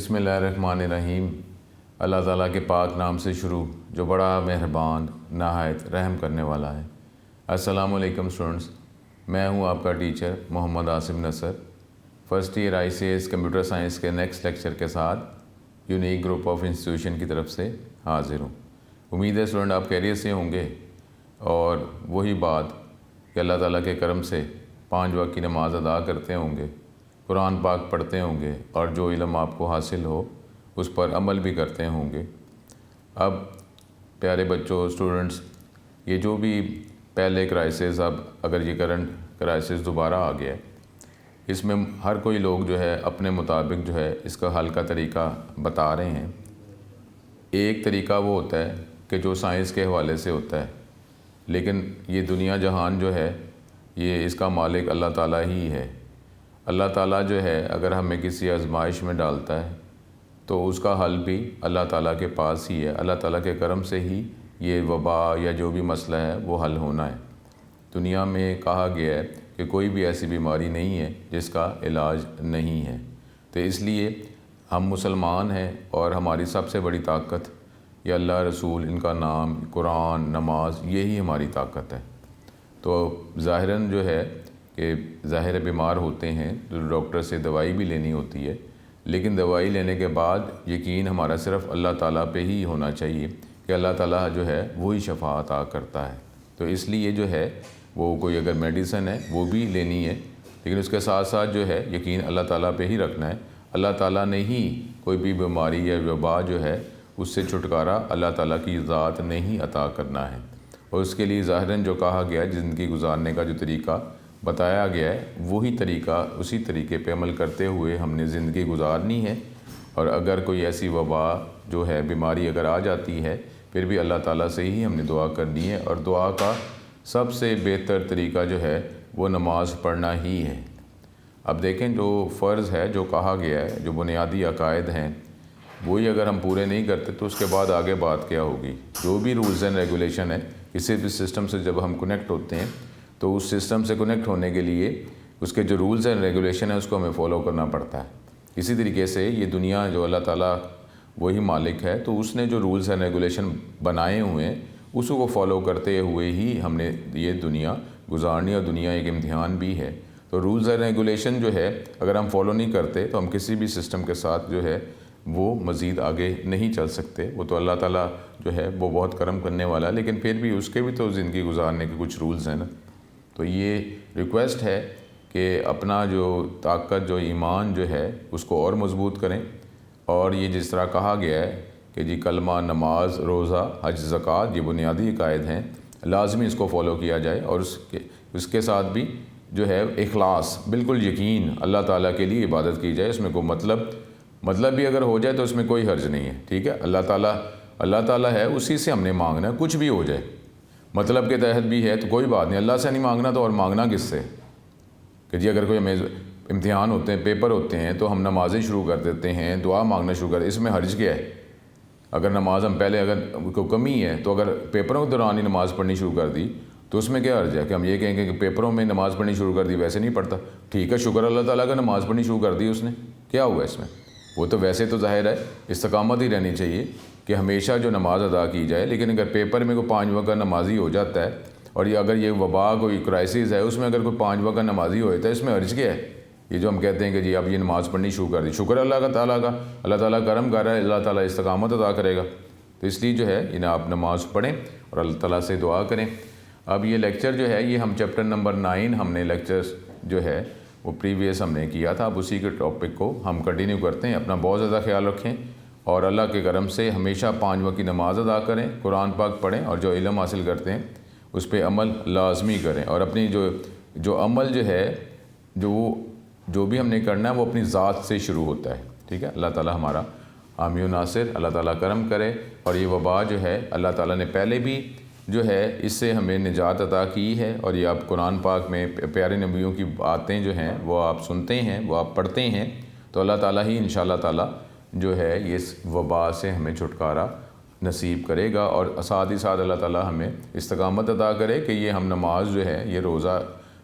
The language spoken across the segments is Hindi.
बिस्मिल्लाहिर्रहमानिर्रहीम। अल्लाह ताला के पाक नाम से शुरू जो बड़ा मेहरबान नहायत रहम करने वाला है। अस्सलाम वालेकुम स्टूडेंट्स, मैं हूं आपका teacher Mohammad Asim Nasar, first year ICS computer science के नेक्स्ट लेक्चर के साथ यूनिक ग्रुप ऑफ इंस्टीट्यूशन की तरफ से हाज़िर हूँ। उम्मीद है स्टूडेंट आप खैरियत से होंगे और वही बात कि अल्लाह ताला के करम से 5 वक्त की नमाज़ अदा करते होंगे, कुरान पाक पढ़ते होंगे और जो इल्म आपको हासिल हो उस पर अमल भी करते होंगे। अब प्यारे बच्चों, स्टूडेंट्स, ये जो भी पहले क्राइसिस, अब अगर ये करंट क्राइसिस दोबारा आ गया है, इसमें हर कोई लोग जो है अपने मुताबिक जो है इसका हल का तरीका बता रहे हैं। एक तरीका वो होता है कि जो साइंस के हवाले से होता है, लेकिन ये दुनिया जहान जो है ये इसका मालिक अल्लाह ताला ही है। अल्लाह ताला जो है अगर हमें किसी आजमाइश में डालता है तो उसका हल भी अल्लाह ताला के पास ही है। अल्लाह ताला के करम से ही ये वबा या जो भी मसला है वो हल होना है। दुनिया में कहा गया है कि कोई भी ऐसी बीमारी नहीं है जिसका इलाज नहीं है। तो इसलिए हम मुसलमान हैं और हमारी सबसे बड़ी ताकत ये अल्लाह, रसूल, इनका नाम, कुरान, नमाज, यही हमारी ताकत है। तो ज़ाहिरन जो है कि ज़ाहिर बीमार होते हैं तो डॉक्टर से दवाई भी लेनी होती है, लेकिन दवाई लेने के बाद यकीन हमारा सिर्फ़ अल्लाह ताला पे ही होना चाहिए कि अल्लाह ताला जो है वही शफ़ा अता करता है। तो इसलिए जो है वो कोई अगर मेडिसिन है वो भी लेनी है, लेकिन उसके साथ साथ जो है यकीन अल्लाह ताला पे ही रखना है। अल्लाह ताला ने ही कोई भी बीमारी या वबा जो है उससे छुटकारा अल्लाह ताला की ज़ात ने ही अता करना है। और उसके लिए ज़ाहिरन जो कहा गया है, ज़िंदगी गुजारने का जो तरीका बताया गया है, वही तरीका, उसी तरीके पे अमल करते हुए हमने ज़िंदगी गुजारनी है। और अगर कोई ऐसी वबा जो है, बीमारी अगर आ जाती है, फिर भी अल्लाह ताला से ही हमने दुआ करनी है। और दुआ का सबसे बेहतर तरीका जो है वो नमाज़ पढ़ना ही है। अब देखें, जो फ़र्ज़ है, जो कहा गया है, जो बुनियादी अकायद हैं, वही अगर हम पूरे नहीं करते तो उसके बाद आगे बात क्या होगी। जो भी रूल्स एंड रेगुलेशन है, किसी भी सिस्टम से जब हम कनेक्ट होते हैं तो उस सिस्टम से कनेक्ट होने के लिए उसके जो रूल्स एंड रेगुलेशन है उसको हमें फ़ॉलो करना पड़ता है। इसी तरीके से ये दुनिया जो अल्लाह ताला वही मालिक है, तो उसने जो रूल्स एंड रेगुलेशन बनाए हुए हैं उसको फॉलो करते हुए ही हमने ये दुनिया गुजारनी, और दुनिया एक इम्तिहान भी है। तो रूल्स एंड रेगुलेशन जो है अगर हम फॉलो नहीं करते तो हम किसी भी सिस्टम के साथ जो है वो मज़ीद आगे नहीं चल सकते। वो तो अल्लाह ताला जो है वो बहुत करम करने वाला है, लेकिन फिर भी उसके भी तो ज़िंदगी गुजारने के कुछ रूल्स हैं ना। तो ये रिक्वेस्ट है कि अपना जो ताकत, जो ईमान जो है उसको और मज़बूत करें। और ये जिस तरह कहा गया है कि जी कलमा, नमाज, रोज़ा, हज, ज़कात, ये बुनियादी अकायद हैं, लाजमी इसको फ़ॉलो किया जाए। और उसके साथ भी जो है इखलास, बिल्कुल यकीन, अल्लाह ताला के लिए इबादत की जाए। उसमें कोई मतलब भी अगर हो जाए तो उसमें कोई हर्ज नहीं है। ठीक है, अल्लाह ताला है, उसी से हमने मांगना है, कुछ भी हो जाए। मतलब के तहत भी है तो कोई बात नहीं, अल्लाह से नहीं मांगना तो और मांगना किससे? कि जी अगर कोई हमें इम्तिहान होते हैं, पेपर होते हैं, तो हम नमाज़ें शुरू कर देते हैं, दुआ मांगना शुरू कर देते हैं, इसमें हर्ज क्या है? अगर नमाज हम पहले, अगर कोई कमी है तो अगर पेपरों के दौरान ही नमाज़ पढ़नी शुरू कर दी तो उसमें क्या हर्ज है कि हम ये कहेंगे कि पेपरों में नमाज़ पढ़नी शुरू कर दी, वैसे नहीं पढ़ता। ठीक है, शुक्र अल्लाह ताला का, नमाज़ पढ़नी शुरू कर दी उसने, क्या हुआ इसमें? वो तो वैसे तो ज़ाहिर है इस्तकामत ही रहनी चाहिए कि हमेशा जो नमाज़ अदा की जाए। लेकिन अगर पेपर में कोई 5 वक्त का नमाजी हो जाता है और ये अगर ये वबा कोई क्राइसिस है उसमें अगर कोई 5 वक्त का नमाजी हो जाता है, इसमें अर्ज क्या है? ये जो हम कहते हैं कि जी अब ये नमाज़ पढ़नी शुरू कर दी, शुक्र अल्लाह ताला का, अल्लाह ताला करम कर रहा है, अल्लाह ताला इस्तकामत अदा करेगा। तो इसलिए जो है इन्हें आप नमाज़ पढ़ें और अल्लाह ताला से दुआ करें। अब ये लेक्चर जो है ये हम चैप्टर नंबर 9 हमने लेक्चर्स जो है वो प्रीवियस हमने किया था। अब उसी के टॉपिक को हम कंटिन्यू करते हैं। अपना बहुत ज़्यादा ख्याल रखें और अल्लाह के करम से हमेशा 5 वक्त की नमाज़ अदा करें, कुरान पाक पढ़ें और जो इल्म हासिल करते हैं उस पर अमल लाजमी करें। और अपनी जो अमल जो है, जो भी हमने करना है वो अपनी ज़ात से शुरू होता है। ठीक है, अल्लाह ताला हमारा हामी नासिर, अल्लाह ताला करम करे। और ये वबा जो है अल्लाह ताला ने पहले भी जो है इससे हमें निजात अता की है। और ये आप कुरान पाक में प्यारे नबियों की बातें जो हैं वो आप सुनते हैं, वो आप पढ़ते हैं, तो अल्लाह ताला ही इंशाअल्लाह ताला जो है ये इस वबा से हमें छुटकारा नसीब करेगा। और साथ ही साथ अल्लाह ताला हमें इस्तकामत अता करे कि ये हम नमाज जो है, ये रोज़ा,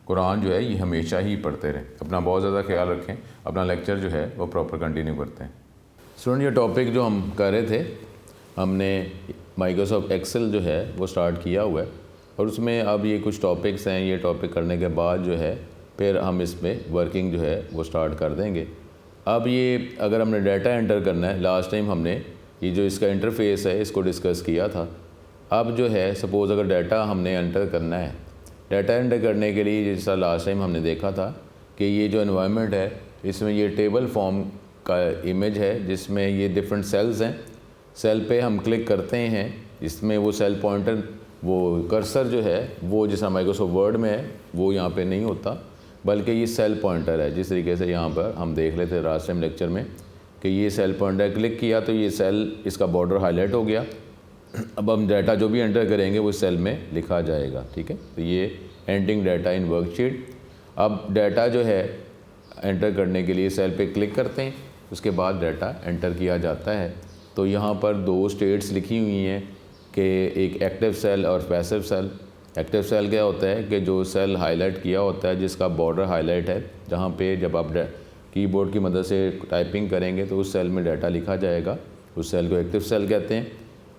कुरान जो है ये हमेशा ही पढ़ते रहें। अपना बहुत ज़्यादा ख्याल रखें। अपना लेक्चर जो है वो प्रॉपर कंटिन्यू करते हैं। स्टूडेंट ये टॉपिक जो हम कर रहे थे, हमने माइक्रोसॉफ्ट एक्सेल जो है वो स्टार्ट किया हुआ है और उसमें अब ये कुछ टॉपिक्स हैं। ये टॉपिक करने के बाद जो है फिर हम इसमें वर्किंग जो है वो स्टार्ट कर देंगे। अब ये अगर हमने डाटा एंटर करना है, लास्ट टाइम हमने ये जो इसका इंटरफेस है इसको डिस्कस किया था। अब जो है सपोज़ अगर डाटा हमने एंटर करना है, डाटा एंटर करने के लिए जैसा लास्ट टाइम हमने देखा था कि ये जो एनवायरनमेंट है इसमें ये टेबल फॉर्म का इमेज है जिसमें ये डिफरेंट सेल्स हैं। सेल पे हम क्लिक करते हैं, इसमें वो सेल पॉइंटर, वो कर्सर जो है वो जैसा माइक्रोसॉफ्ट वर्ड में है वो यहाँ पे नहीं होता, बल्कि ये सेल पॉइंटर है। जिस तरीके से यहाँ पर हम देख लेते लास्ट टाइम लेक्चर में कि ये सेल पॉइंटर क्लिक किया तो ये सेल, इसका बॉर्डर हाईलाइट हो गया। अब हम डाटा जो भी एंटर करेंगे वो सेल में लिखा जाएगा, ठीक है। तो ये एंटरिंग डाटा इन वर्कशीट। अब डाटा जो है एंटर करने के लिए सेल पे क्लिक करते हैं, उसके बाद डाटा एंटर किया जाता है। तो यहाँ पर दो स्टेट्स लिखी हुई हैं कि एक एक्टिव सेल और पैसिव सेल। एक्टिव सेल क्या होता है कि जो सेल हाईलाइट किया होता है, जिसका बॉर्डर हाईलाइट है, जहाँ पे जब आप कीबोर्ड की मदद से टाइपिंग करेंगे तो उस सेल में डाटा लिखा जाएगा, उस सेल को एक्टिव सेल कहते हैं।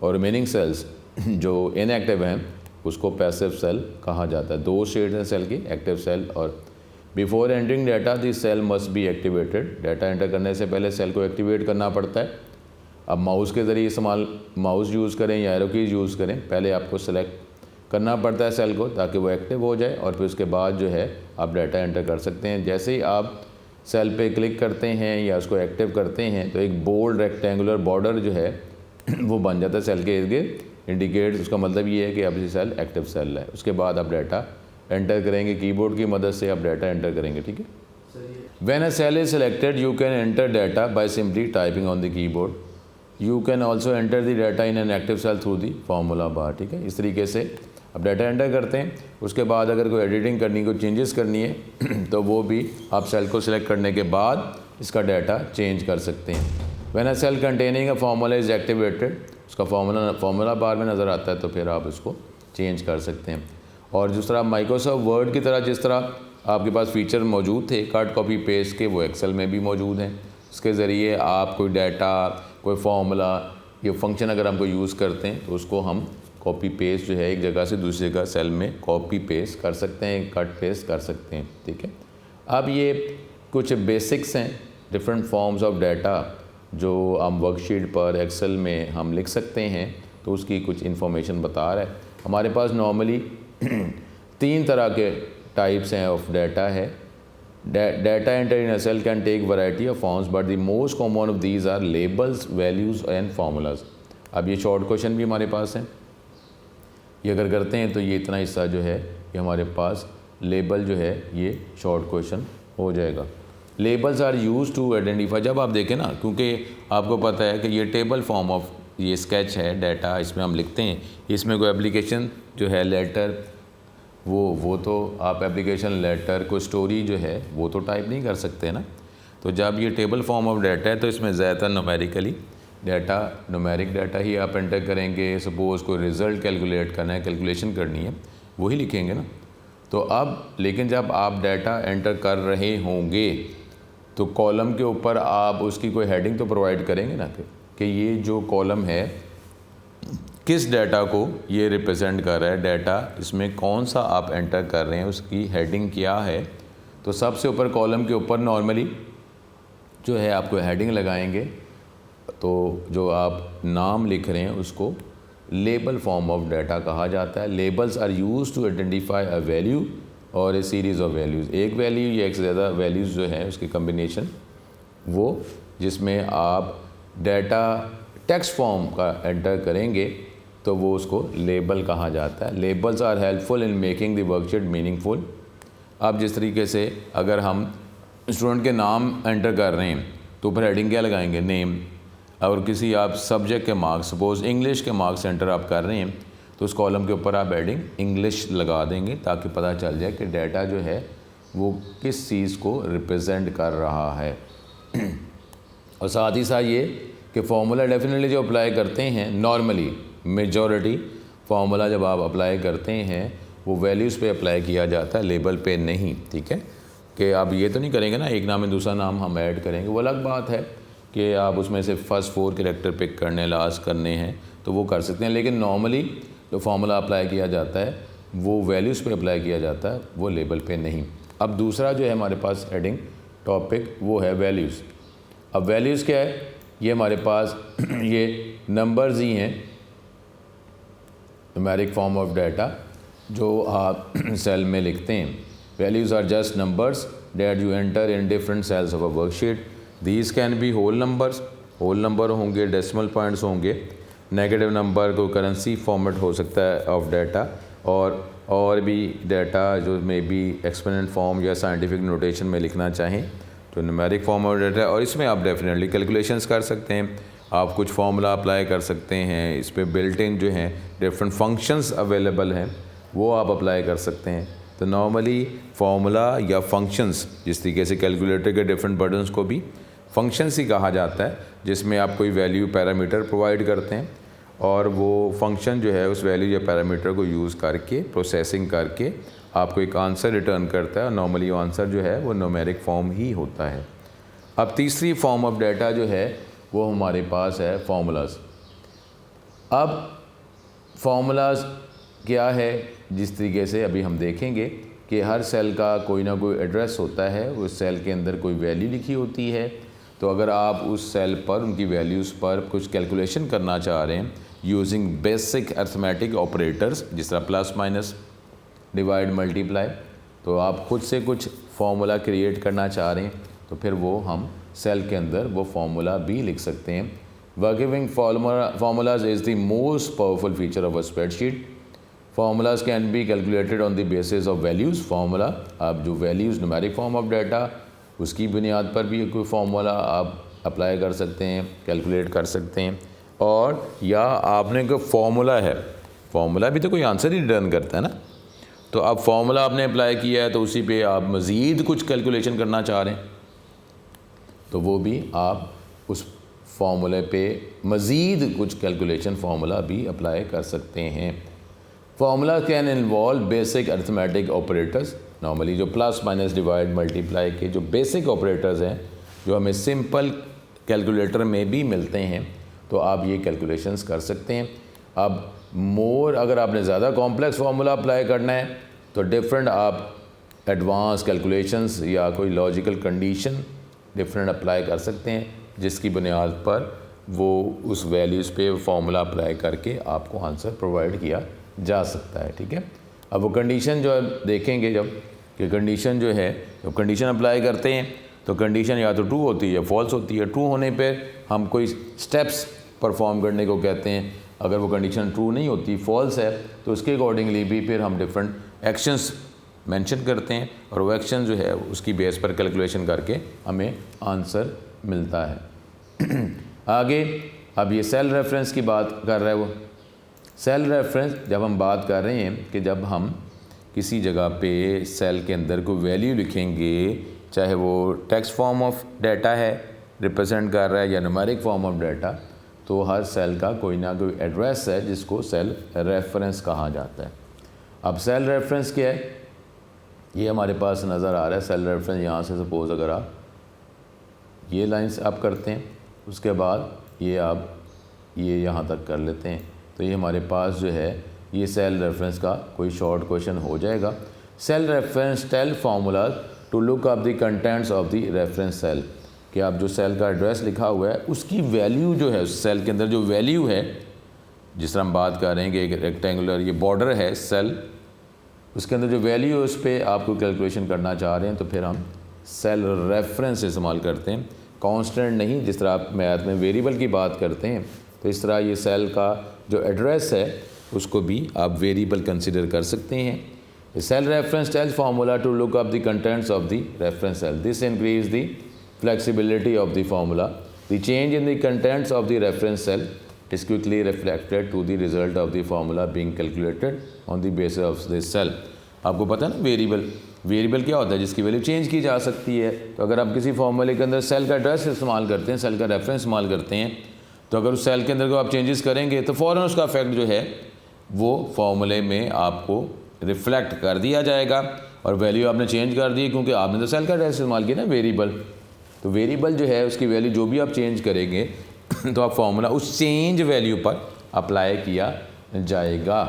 और रिमेनिंग सेल्स जो इनएक्टिव हैं उसको पैसिव सेल कहा जाता है। दो स्टेट्स हैं सेल की, एक्टिव सेल और before entering data this cell must be activated. Data enter करने से पहले सेल को एक्टिवेट करना पड़ता है। अब माउस के ज़रिए इस्तेमाल, माउस यूज़ करें या एरो कीज़ यूज़ करें, पहले आपको सेलेक्ट करना पड़ता है सेल को ताकि वो एक्टिव हो जाए और फिर उसके बाद जो है आप डाटा एंटर कर सकते हैं। जैसे ही आप सेल पे क्लिक करते हैं या उसको एक्टिव करते हैं तो एक बोल्ड रेक्टेंगुलर बॉर्डर जो है वो बन जाता है सेल के इर्द गिर्द, इंडिकेट। उसका मतलब ये है कि अब ये सेल एक्टिव सेल है। उसके बाद आप डाटा एंटर करेंगे, कीबोर्ड की मदद से आप डाटा एंटर करेंगे, ठीक है। When a cell is selected you can enter data by simply typing on the keyboard. You can also enter the data in an active cell through the formula bar, ठीक है। इस तरीके से आप डाटा एंटर करते हैं। उसके बाद अगर कोई एडिटिंग करनी, कोई चेंजेस करनी है तो वो भी आप सेल को सिलेक्ट करने के बाद इसका डाटा चेंज कर सकते हैं। When a cell containing a formula is activated, उसका फार्मूला बार में नज़र आता है तो फिर आप उसको चेंज कर सकते हैं। और दूसरा माइक्रोसॉफ्ट वर्ड की तरह जिस तरह आपके पास फीचर मौजूद थे कट कॉपी पेस्ट के, वो एक्सेल में भी मौजूद हैं। इसके ज़रिए आप कोई डाटा, कोई फार्मूला या फंक्शन अगर हम कोई यूज़ करते हैं तो उसको हम कॉपी पेस्ट जो है एक जगह से दूसरी जगह सेल में कॉपी पेस्ट कर सकते हैं, कट पेस्ट कर सकते हैं, ठीक है। अब ये कुछ बेसिक्स हैं, डिफरेंट फॉर्म्स ऑफ डाटा जो हम वर्कशीट पर एक्सेल में हम लिख सकते हैं, तो उसकी कुछ इन्फॉर्मेशन बता रहा है। हमारे पास नॉर्मली 3 तरह के टाइप्स हैं ऑफ डाटा है। Data enter in a cell can take variety of forms but the most common of these are labels, values and formulas. अब ये शॉर्ट क्वेश्चन भी हमारे पास हैं, ये अगर करते हैं तो ये इतना हिस्सा जो है ये हमारे पास लेबल जो है ये शॉर्ट क्वेश्चन हो जाएगा। Labels are use to identify, जब आप देखें ना, क्योंकि आपको पता है कि ये टेबल फॉर्म ऑफ ये स्केच है डाटा, इसमें हम लिखते हैं। इसमें कोई एप्लीकेशन जो है लेटर, वो तो आप एप्लीकेशन लेटर को स्टोरी जो है वो तो टाइप नहीं कर सकते ना। तो जब ये टेबल फॉर्म ऑफ डाटा है तो इसमें ज़्यादातर न्यूमेरिकली डाटा, न्यूमेरिक डाटा ही आप एंटर करेंगे। सपोज़ कोई रिज़ल्ट कैलकुलेट करना है, कैलकुलेशन करनी है, वही लिखेंगे ना। तो अब लेकिन जब आप डाटा एंटर कर रहे होंगे तो कॉलम के ऊपर आप उसकी कोई हेडिंग तो प्रोवाइड करेंगे ना कि ये जो कॉलम है किस डाटा को ये रिप्रेजेंट कर रहा है, डाटा इसमें कौन सा आप एंटर कर रहे हैं, उसकी हेडिंग क्या है। तो सबसे ऊपर कॉलम के ऊपर नॉर्मली जो है आपको हेडिंग लगाएंगे, तो जो आप नाम लिख रहे हैं उसको लेबल फॉर्म ऑफ डाटा कहा जाता है। Labels are use to identify a value और ए सीरीज़ ऑफ वैल्यूज़। एक वैल्यू या एक से ज़्यादा वैल्यूज़ जो है उसकी कम्बिनेशन, वो जिसमें आप डाटा टेक्स्ट फॉर्म का एंटर करेंगे तो वो उसको लेबल कहा जाता है। Labels are helpful in making the worksheet meaningful. अब जिस तरीके से अगर हम स्टूडेंट के नाम एंटर कर रहे हैं तो ऊपर हेडिंग क्या लगाएंगे, नेम। और किसी आप सब्जेक्ट के मार्क्स, सपोज़ इंग्लिश के मार्क्स एंटर आप कर रहे हैं तो उस कॉलम के ऊपर आप हेडिंग इंग्लिश लगा देंगे ताकि पता चल जाए कि डाटा जो है वो किस चीज़ को रिप्रेजेंट कर रहा है। और साथ ही साथ ये कि फार्मूला डेफिनेटली जो अप्लाई करते हैं, नॉर्मली मेजॉरिटी फार्मूला जब आप अप्लाई करते हैं वो वैल्यूज़ पे अप्लाई किया जाता है, लेबल पे नहीं, ठीक है। कि आप ये तो नहीं करेंगे ना एक नाम में दूसरा नाम हम ऐड करेंगे। वो अलग बात है कि आप उसमें से फर्स्ट 4 कैरेक्टर पिक करने, लास्ट करने हैं तो वो कर सकते हैं, लेकिन नॉर्मली जो फार्मूला अप्लाई किया जाता है वो वैल्यूज़ पे अप्लाई किया जाता है, वो लेबल पे नहीं। अब दूसरा जो है हमारे पास हेडिंग टॉपिक वो है वैल्यूज़। अब वैल्यूज़ क्या है, ये हमारे पास ये नंबर्स ही हैं, न्यूमेरिक फॉर्म ऑफ डाटा जो आप सेल में लिखते हैं। Values are just numbers that you enter in different cells of a worksheet. These can be whole numbers, whole number होंगे, डेसिमल पॉइंट्स होंगे, नेगेटिव नंबर को करेंसी फॉर्मेट हो सकता है ऑफ डाटा, और भी डाटा जो मे बी एक्सपोनेंट फॉर्म या साइंटिफिक नोटेशन में लिखना चाहें तो न्यूमेरिक फॉर्म ऑफ डाटा। और इसमें आप डेफिनेटली कैलकुलेशंस कर सकते हैं, आप कुछ फार्मूला अप्लाई कर सकते हैं, इस पर बिल्ट इन जो हैं डिफरेंट फंक्शंस अवेलेबल हैं वो आप अप्लाई कर सकते हैं। तो नॉर्मली फार्मूला या फंक्शंस, जिस तरीके से कैलकुलेटर के डिफरेंट बटन्स को भी फंक्शंस ही कहा जाता है, जिसमें आप कोई वैल्यू पैरामीटर प्रोवाइड करते हैं और वो फंक्शन जो है उस वैल्यू या पैरामीटर को यूज़ करके प्रोसेसिंग करके आपको एक आंसर रिटर्न करता है, और नॉर्मली आंसर जो है वो न्यूमेरिक फॉर्म ही होता है। अब तीसरी फॉर्म ऑफ डाटा जो है वो हमारे पास है फार्मूलाज। अब फार्मूलाज क्या है, जिस तरीके से अभी हम देखेंगे कि हर सेल का कोई ना कोई एड्रेस होता है, उस सेल के अंदर कोई वैल्यू लिखी होती है, तो अगर आप उस सेल पर उनकी वैल्यूज़ पर कुछ कैलकुलेशन करना चाह रहे हैं यूजिंग बेसिक अर्थमेटिक ऑपरेटर्स, जिस तरह प्लस माइनस डिवाइड मल्टीप्लाई, तो आप खुद से कुछ फार्मूला क्रिएट करना चाह रहे हैं तो फिर वो हम सेल के अंदर वो फार्मूला भी लिख सकते हैं। Working formulas is the most powerful feature of a spreadsheet. Formulas can be calculated on the basis of values. Formula आप जो values numeric form of data, उसकी बुनियाद पर भी कोई फार्मूला आप अप्लाई कर सकते हैं, कैलकुलेट कर सकते हैं। और या आपने कोई फार्मूला है, फार्मूला भी तो कोई आंसर ही रिटर्न करता है ना, तो अब फार्मूला आपने अप्लाई किया है तो उसी पे आप मज़ीद कुछ कैलकुलेशन करना चाह रहे हैं तो वो भी आप उस फार्मूले पे मज़ीद कुछ कैलकुलेशन फार्मूला भी अप्लाई कर सकते हैं। Formula can involve basic arithmetic operators. Normally जो प्लस माइनस डिवाइड मल्टीप्लाई के जो बेसिक ऑपरेटर्स हैं जो हमें सिंपल कैलकुलेटर में भी मिलते हैं, तो आप ये कैलकुलेशंस कर सकते हैं। अब मोर अगर आपने ज़्यादा कॉम्प्लेक्स फार्मूला अप्लाई करना है तो डिफरेंट आप एडवांस कैलकुलेशंस या कोई लॉजिकल कंडीशन डिफरेंट अप्लाई कर सकते हैं, जिसकी बुनियाद पर वो उस वैल्यूज़ पे फार्मूला अप्लाई करके आपको आंसर प्रोवाइड किया जा सकता है। ठीक है, अब वो कंडीशन जो है देखेंगे जब कि कंडीशन जो है, जब कंडीशन अप्लाई करते हैं तो कंडीशन या तो ट्रू होती है या फॉल्स होती है। ट्रू होने पे हम कोई स्टेप्स परफॉर्म करने को कहते हैं, अगर वो कंडीशन ट्रू नहीं होती, फॉल्स है, तो उसके अकॉर्डिंगली भी फिर हम डिफरेंट एक्शंस मेंशन करते हैं और वो एक्शन जो है उसकी बेस पर कैलकुलेशन करके हमें आंसर मिलता है। आगे अब ये सेल रेफरेंस की बात कर रहा है वो। सेल रेफरेंस जब हम बात कर रहे हैं कि जब हम किसी जगह पे सेल के अंदर कोई वैल्यू लिखेंगे, चाहे वो टेक्स्ट फॉर्म ऑफ डाटा है रिप्रेजेंट कर रहा है या न्यूमेरिक फॉर्म ऑफ डाटा, तो हर सेल का कोई ना कोई एड्रेस है जिसको सेल रेफरेंस कहा जाता है। अब सेल रेफरेंस क्या है, ये हमारे पास नज़र आ रहा है। सेल रेफरेंस यहाँ से सपोज़ अगर आप ये लाइंस आप करते हैं, उसके बाद ये आप ये यहाँ तक कर लेते हैं, तो ये हमारे पास जो है ये सेल रेफरेंस का कोई शॉर्ट क्वेश्चन हो जाएगा। Cell reference tell formula to look up the contents of the reference cell, कि आप जो सेल का एड्रेस लिखा हुआ है उसकी वैल्यू जो है, उस सेल के अंदर जो वैल्यू है, जिस तरह हम बात कर रहे हैं कि एक रेक्टेंगुलर ये बॉर्डर है सेल, उसके अंदर जो वैल्यू है उस पर आपको कैलकुलेशन करना चाह रहे हैं तो फिर हम सेल रेफरेंस इस्तेमाल करते हैं। कांस्टेंट नहीं, जिस तरह आप मैथ में वेरिएबल की बात करते हैं तो इस तरह ये सेल का जो एड्रेस है उसको भी आप वेरिएबल कंसिडर कर सकते हैं। Cell reference tells formula to look up the contents of the reference cell. This increase the flexibility of the formula. The change in the contents of the reference cell is quickly reflected to the result of the formula being calculated on the basis of this cell। आपको पता है ना वेरिएबल क्या होता है, जिसकी वैल्यू चेंज की जा सकती है। तो अगर आप किसी फार्मूले के अंदर सेल का एड्रेस इस्तेमाल करते हैं, सेल का रेफरेंस इस्तेमाल करते हैं, तो अगर उस सेल के अंदर को आप चेंजेस करेंगे तो फ़ौरन उसका इफेक्ट जो है वो फार्मूले में आपको रिफ्लेक्ट कर दिया जाएगा। और वैल्यू आपने चेंज कर दी क्योंकि आपने तो सेल का एड्रेस इस्तेमाल किया ना वेरिएबल, तो वेरिएबल जो है उसकी वैल्यू जो भी आप चेंज करेंगे तो आप फॉर्मूला उस चेंज वैल्यू पर अप्लाई किया जाएगा।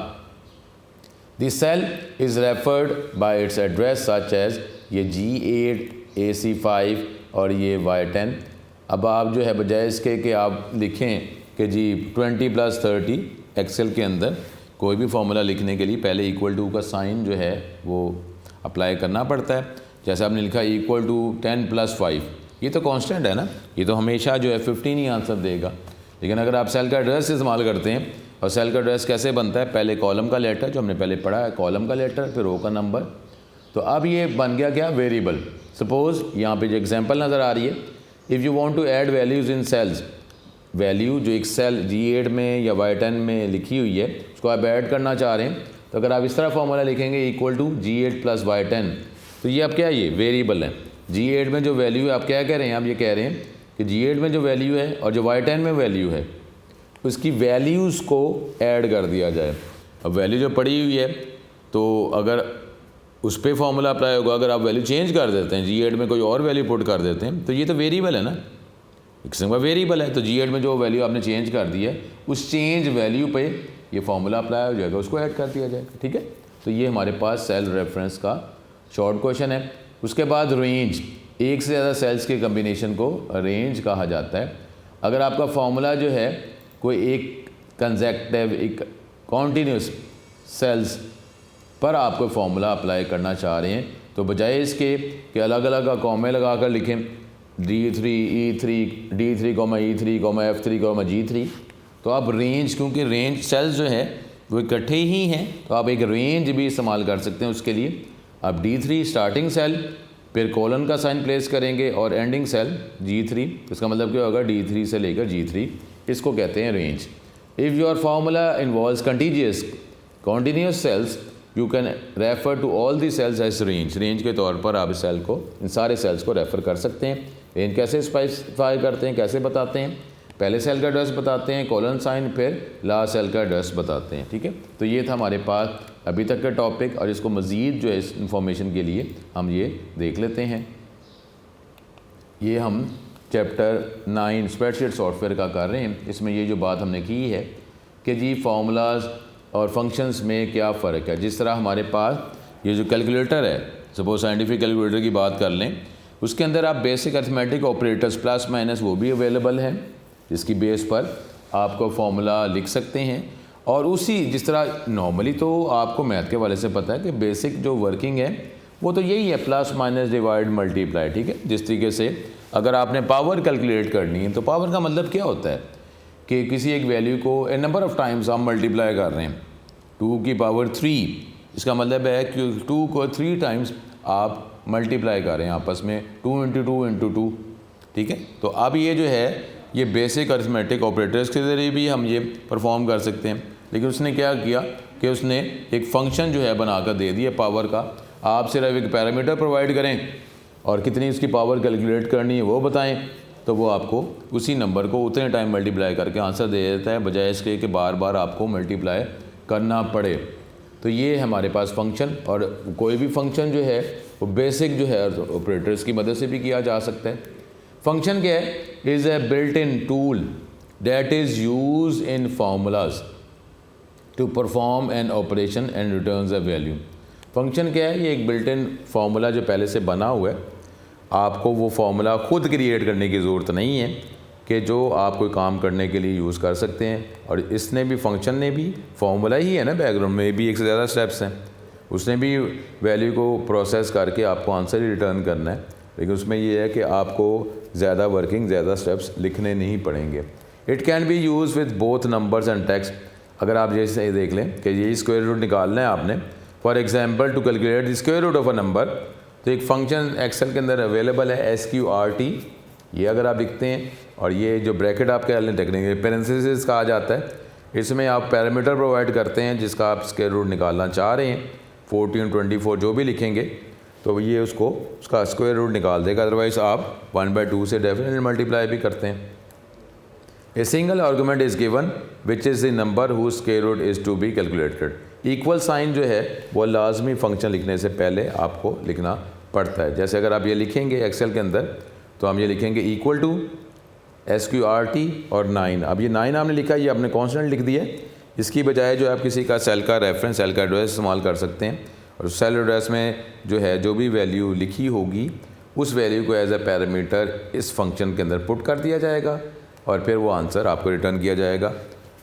The cell is referred by its address such as ये G8 AC5 और ये Y10। अब आप जो है बजाय इसके कि आप लिखें कि जी 20+30 एक्सेल के अंदर कोई भी फॉर्मूला लिखने के लिए पहले इक्वल टू का साइन जो है वो अप्लाई करना पड़ता है। जैसे आपने लिखा इक्वल टू 10+5, ये तो कांस्टेंट है ना, ये तो हमेशा जो है 15 ही आंसर देगा। लेकिन अगर आप सेल का एड्रेस इस्तेमाल करते हैं, और सेल का एड्रेस कैसे बनता है, पहले कॉलम का लेटर जो हमने पहले पढ़ा है, कॉलम का लेटर फिर रो का नंबर। तो अब ये बन गया क्या, वेरिएबल। सपोज़ यहाँ पे जो एग्जांपल नज़र आ रही है, if you want to add values in cells, value जो एक सेल G8 में या Y10 में लिखी हुई है उसको आप ऐड करना चाह रहे हैं, तो अगर आप इस तरह फॉर्मूला लिखेंगे इक्वल टू G8 + Y10, तो ये आप क्या, ये वेरिएबल है। G8 में जो वैल्यू है, आप क्या कह रहे हैं, आप ये कह रहे हैं कि G8 में जो वैल्यू है और जो Y10 में वैल्यू है उसकी वैल्यूज़ को ऐड कर दिया जाए। अब वैल्यू जो पड़ी हुई है तो अगर उस पर फॉर्मूला अप्लाई होगा, अगर आप वैल्यू चेंज कर देते हैं, G8 में कोई और वैल्यू पुट कर देते हैं, तो ये तो वेरिएबल है ना, एक किस्म का वेरिएबल है। तो G8 में जो वैल्यू आपने चेंज कर दी है उस चेंज वैल्यू पे ये फॉर्मूला अप्लाई हो जाएगा, उसको ऐड कर दिया जाएगा। ठीक है, तो ये हमारे पास सेल रेफरेंस का शॉर्ट क्वेश्चन है। उसके बाद रेंज, एक से ज़्यादा सेल्स के कम्बिनेशन को रेंज कहा जाता है। अगर आपका फॉर्मूला जो है कोई एक कंसेक्टिव, एक कॉन्टीन्यूस सेल्स पर आप कोई फॉर्मूला अप्लाई करना चाह रहे हैं, तो बजाय इसके कि अलग अलग कॉमे लगा कर लिखें D3 E3 D3, E3, F3, G3, तो आप रेंज, क्योंकि रेंज सेल्स जो है वो इकट्ठे ही हैं, तो आप एक रेंज भी इस्तेमाल कर सकते हैं। उसके लिए आप D3 स्टार्टिंग सेल, फिर कोलन का साइन प्लेस करेंगे और एंडिंग सेल G3, इसका मतलब क्या होगा, D3 से लेकर G3, इसको कहते हैं range. If your formula involves continuous cells, you can refer to all the cells as range. Range के तौर पर आप इस सेल को, इन सारे सेल्स को रेफ़र कर सकते हैं। रेंज कैसे स्पेसिफाई करते हैं, कैसे बताते हैं, पहले सेल का एड्रेस बताते हैं, कोलन साइन, फिर लास्ट सेल का एड्रेस बताते हैं। ठीक है, तो ये था हमारे पास अभी तक का टॉपिक, और इसको मज़ीद जो है इस इंफॉर्मेशन के लिए हम ये देख लेते हैं। ये हम चैप्टर 9 स्प्रेडशीट सॉफ्टवेयर का कर रहे हैं। इसमें ये जो बात हमने की है कि जी फार्मूलाज और फंक्शंस में क्या फ़र्क है। जिस तरह हमारे पास ये जो कैलकुलेटर है, सपोज साइंटिफिक कैलकुलेटर की बात कर लें, उसके अंदर आप basic arithmetic operators plus minus वो भी अवेलेबल हैं, जिसकी बेस पर आपको फार्मूला लिख सकते हैं। और उसी जिस तरह नॉर्मली तो आपको मैथ के वाले से पता है कि बेसिक जो वर्किंग है वो तो यही है, प्लस माइनस डिवाइड मल्टीप्लाई। ठीक है, जिस तरीके से अगर आपने पावर कैलकुलेट करनी है, तो पावर का मतलब क्या होता है कि किसी एक वैल्यू को ए नंबर ऑफ़ टाइम्स हम मल्टीप्लाई कर रहे हैं, 2 की पावर 3, इसका मतलब है कि 2 को 3 टाइम्स आप मल्टीप्लाई कर रहे हैं आपस में, 2 × 2 × 2। ठीक है, तो अब ये जो है ये बेसिक अरिथमेटिक ऑपरेटर्स के ज़रिए भी हम ये परफॉर्म कर सकते हैं। लेकिन उसने क्या किया कि उसने एक फ़ंक्शन जो है बनाकर दे दिया पावर का, आप सिर्फ एक पैरामीटर प्रोवाइड करें और कितनी उसकी पावर कैलकुलेट करनी है वो बताएं, तो वो आपको उसी नंबर को उतने टाइम मल्टीप्लाई करके आंसर दे देता है, बजाय इसके कि बार बार आपको मल्टीप्लाई करना पड़े। तो ये हमारे पास फंक्शन, और कोई भी फंक्शन जो है वो बेसिक जो है ऑपरेटर्स की मदद से भी किया जा सकता है। फंक्शन क्या है, is a built in tool that is use in formulas to perform an operation and returns a value. Function क्या है, ये एक बिल्ट इन फार्मूला जो पहले से बना हुआ है, आपको वो फार्मूला खुद क्रिएट करने की ज़रूरत नहीं है कि जो आप कोई काम करने के लिए यूज़ कर सकते हैं। और इसने भी, फंक्शन ने भी, फार्मूला ही है ना, बैकग्राउंड में भी एक से ज़्यादा स्टेप्स हैं, उसने भी वैल्यू को प्रोसेस करके आपको आंसर ही रिटर्न करना है। लेकिन उसमें ये है कि आपको ज़्यादा वर्किंग, ज़्यादा स्टेप्स लिखने नहीं पड़ेंगे। It can B use with both numbers and text. अगर आप जैसे देख लें कि ये स्क्वायर रूट निकालना है आपने, for example to calculate the square root of a number, तो एक फंक्शन एक्सेल के अंदर अवेलेबल है SQRT, ये अगर आप लिखते हैं, और ये जो ब्रैकेट आप कह लें टेक्निकली पेरेंथेसिस कहा जाता है, इसमें आप पैरामीटर प्रोवाइड करते हैं जिसका आप स्क्वायर रूट निकालना चाह रहे हैं, 14, 24 जो भी लिखेंगे, तो ये उसका स्क्वायर रूट निकाल देगा। अदरवाइज़ आप 1/2 से डेफिनेटली मल्टीप्लाई भी करते हैं। A single argument is given which is the number whose square root is to be calculated. Equal sign जो है वो लाजमी फंक्शन लिखने से पहले आपको लिखना पड़ता है। जैसे अगर आप ये लिखेंगे एक्सेल के अंदर तो हम ये लिखेंगे इक्वल टू SQRT और 9। अब ये 9 आपने लिखा, ये आपने कॉन्स्टेंट लिख दिया। इसकी बजाय जो आप किसी का सेल का रेफरेंस, सेल का एड्रेस इस्तेमाल कर सकते हैं, और सेल एड्रेस में जो है जो भी वैल्यू लिखी होगी उस वैल्यू को एज ए पैरामीटर इस फंक्शन के अंदर पुट कर दिया जाएगा और फिर वो आंसर आपको रिटर्न किया जाएगा।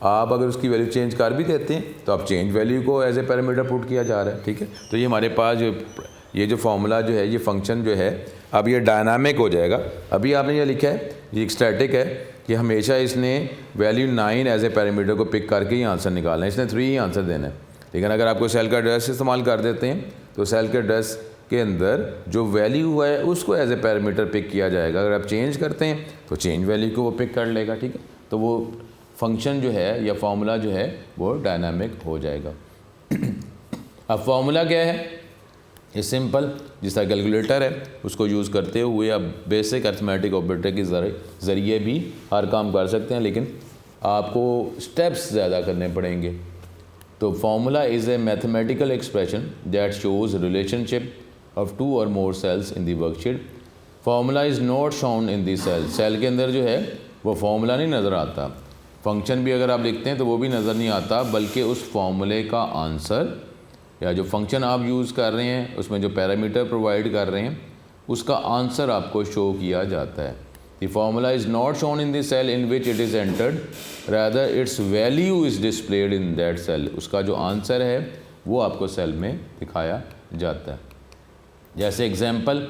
आप अगर उसकी वैल्यू चेंज कर भी देते हैं तो आप चेंज वैल्यू को एज ए पैरामीटर पुट किया जा रहा है, ठीक है। तो ये हमारे पास जो फार्मूला जो है, ये फंक्शन जो है अब ये डायनामिक हो जाएगा। अभी आपने ये लिखा है ये स्टैटिक है कि हमेशा इसने वैल्यू 9 एज ए पैरामीटर को पिक करके ही आंसर निकालना है, इसने 3 ही आंसर देना है। लेकिन अगर आपको सेल का एड्रेस इस्तेमाल कर देते हैं तो सेल के एड्रेस के अंदर जो वैल्यू है उसको एज ए पैरामीटर पिक किया जाएगा। अगर आप चेंज करते हैं तो चेंज वैल्यू को वो पिक कर लेगा, ठीक है। तो वो फंक्शन जो है या फार्मूला जो है वो डायनामिक हो जाएगा। अब फार्मूला क्या है? ये सिंपल, जिस तरह कैलकुलेटर है उसको यूज़ करते हुए आप बेसिक अर्थमेटिक ऑपरेटर के ज़रिए भी हर काम कर सकते हैं, लेकिन आपको स्टेप्स ज़्यादा करने पड़ेंगे। तो formula is a mathematical expression that shows relationship of 2 और more cells in the worksheet. Formula is not shown in the cell. Cell के अंदर जो है वो फार्मूला नहीं नज़र आता। फंक्शन भी अगर आप लिखते हैं तो वो भी नज़र नहीं आता, बल्कि उस फार्मूले का आंसर या जो फंक्शन आप यूज़ कर रहे हैं उसमें जो पैरामीटर प्रोवाइड कर रहे हैं उसका आंसर आपको शो किया जाता है। The formula is not shown in the cell in which it is entered, rather its value is displayed in that cell. उसका जो आंसर है वो आपको सेल में दिखाया जाता है। जैसे एग्जांपल,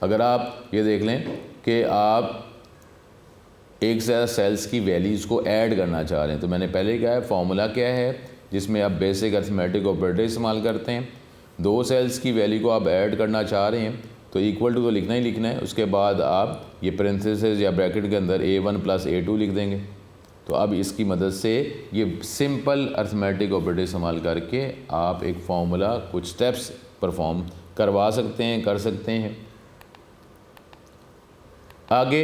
अगर आप ये देख लें कि आप एक से ज़्यादा सेल्स की वैल्यूज़ को ऐड करना चाह रहे हैं, तो मैंने पहले कहा है फार्मूला क्या है जिसमें आप बेसिक अर्थमेटिक ऑपरेटर इस्तेमाल करते हैं। 2 सेल्स की वैल्यू को आप ऐड करना चाह रहे हैं तो इक्वल टू तो लिखना ही लिखना है, उसके बाद आप ये पेरेंथेसिस या ब्रैकेट के अंदर A1 + A2 लिख देंगे। तो अब इसकी मदद से ये सिंपल अर्थमेटिक ऑपरेटर इस्तेमाल करके आप एक फार्मूला कुछ स्टेप्स परफॉर्म करवा सकते हैं, कर सकते हैं। आगे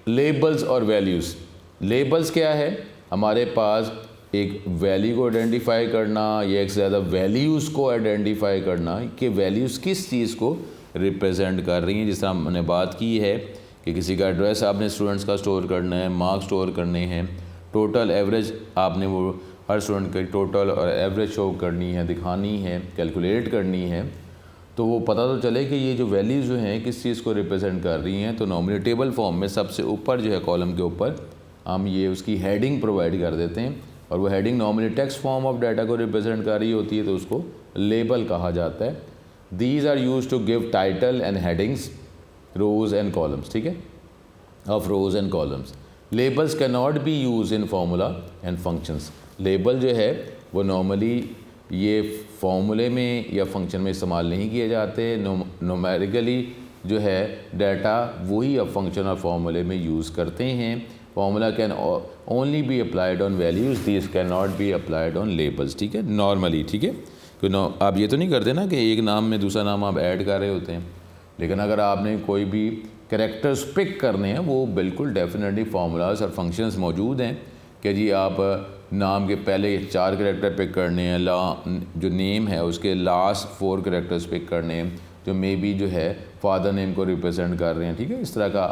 लेबल्स और वैल्यूज़। लेबल्स क्या है? हमारे पास एक वैल्यू को आइडेंटिफाई करना या एक से ज़्यादा वैल्यूज़ को आइडेंटिफाई करना कि वैल्यूज़ किस चीज़ को रिप्रेजेंट कर रही हैं। जिस तरह हमने बात की है कि किसी का एड्रेस आपने स्टूडेंट्स का स्टोर करना है, मार्क्स स्टोर करने हैं, टोटल एवरेज आपने वो हर स्टूडेंट की टोटल और एवरेज शो करनी है, दिखानी है, कैलकुलेट करनी है, तो वो पता तो चले कि ये जो वैल्यूज़ जो हैं किस चीज़ को रिप्रेजेंट कर रही हैं। तो नॉर्मली टेबल फॉर्म में सबसे ऊपर जो है कॉलम के ऊपर हम ये उसकी हेडिंग प्रोवाइड कर देते हैं, और वो heading normally text form of data को रिप्रेजेंट कर रही होती है, तो उसको लेबल कहा जाता है। These are use to give title and headings, rows and columns, ठीक है, of rows and columns. Labels can not be use in formula and functions. Label जो है वो नॉर्मली ये फार्मूले में या फंक्शन में इस्तेमाल नहीं किए जाते। न्यूमेरिकली जो है डाटा वही अब फंक्शन और फार्मूले में यूज़ करते हैं। Formula can only be applied on values, this can not be applied on labels, ठीक है, नॉर्मली, ठीक है। क्यों आप ये तो नहीं करते ना कि एक नाम में दूसरा नाम आप ऐड कर रहे होते हैं, लेकिन अगर आपने कोई भी कैरेक्टर्स पिक करने हैं वो बिल्कुल डेफिनेटली फार्मूलाज और फंक्शंस मौजूद हैं कि जी आप नाम के पहले 4 कैरेक्टर पिक करने हैं, जो नेम है उसके लास्ट 4 कैरेक्टर्स पिक करने हैं जो मे बी जो है फादर नेम को रिप्रेजेंट कर रहे हैं, ठीक है। इस तरह का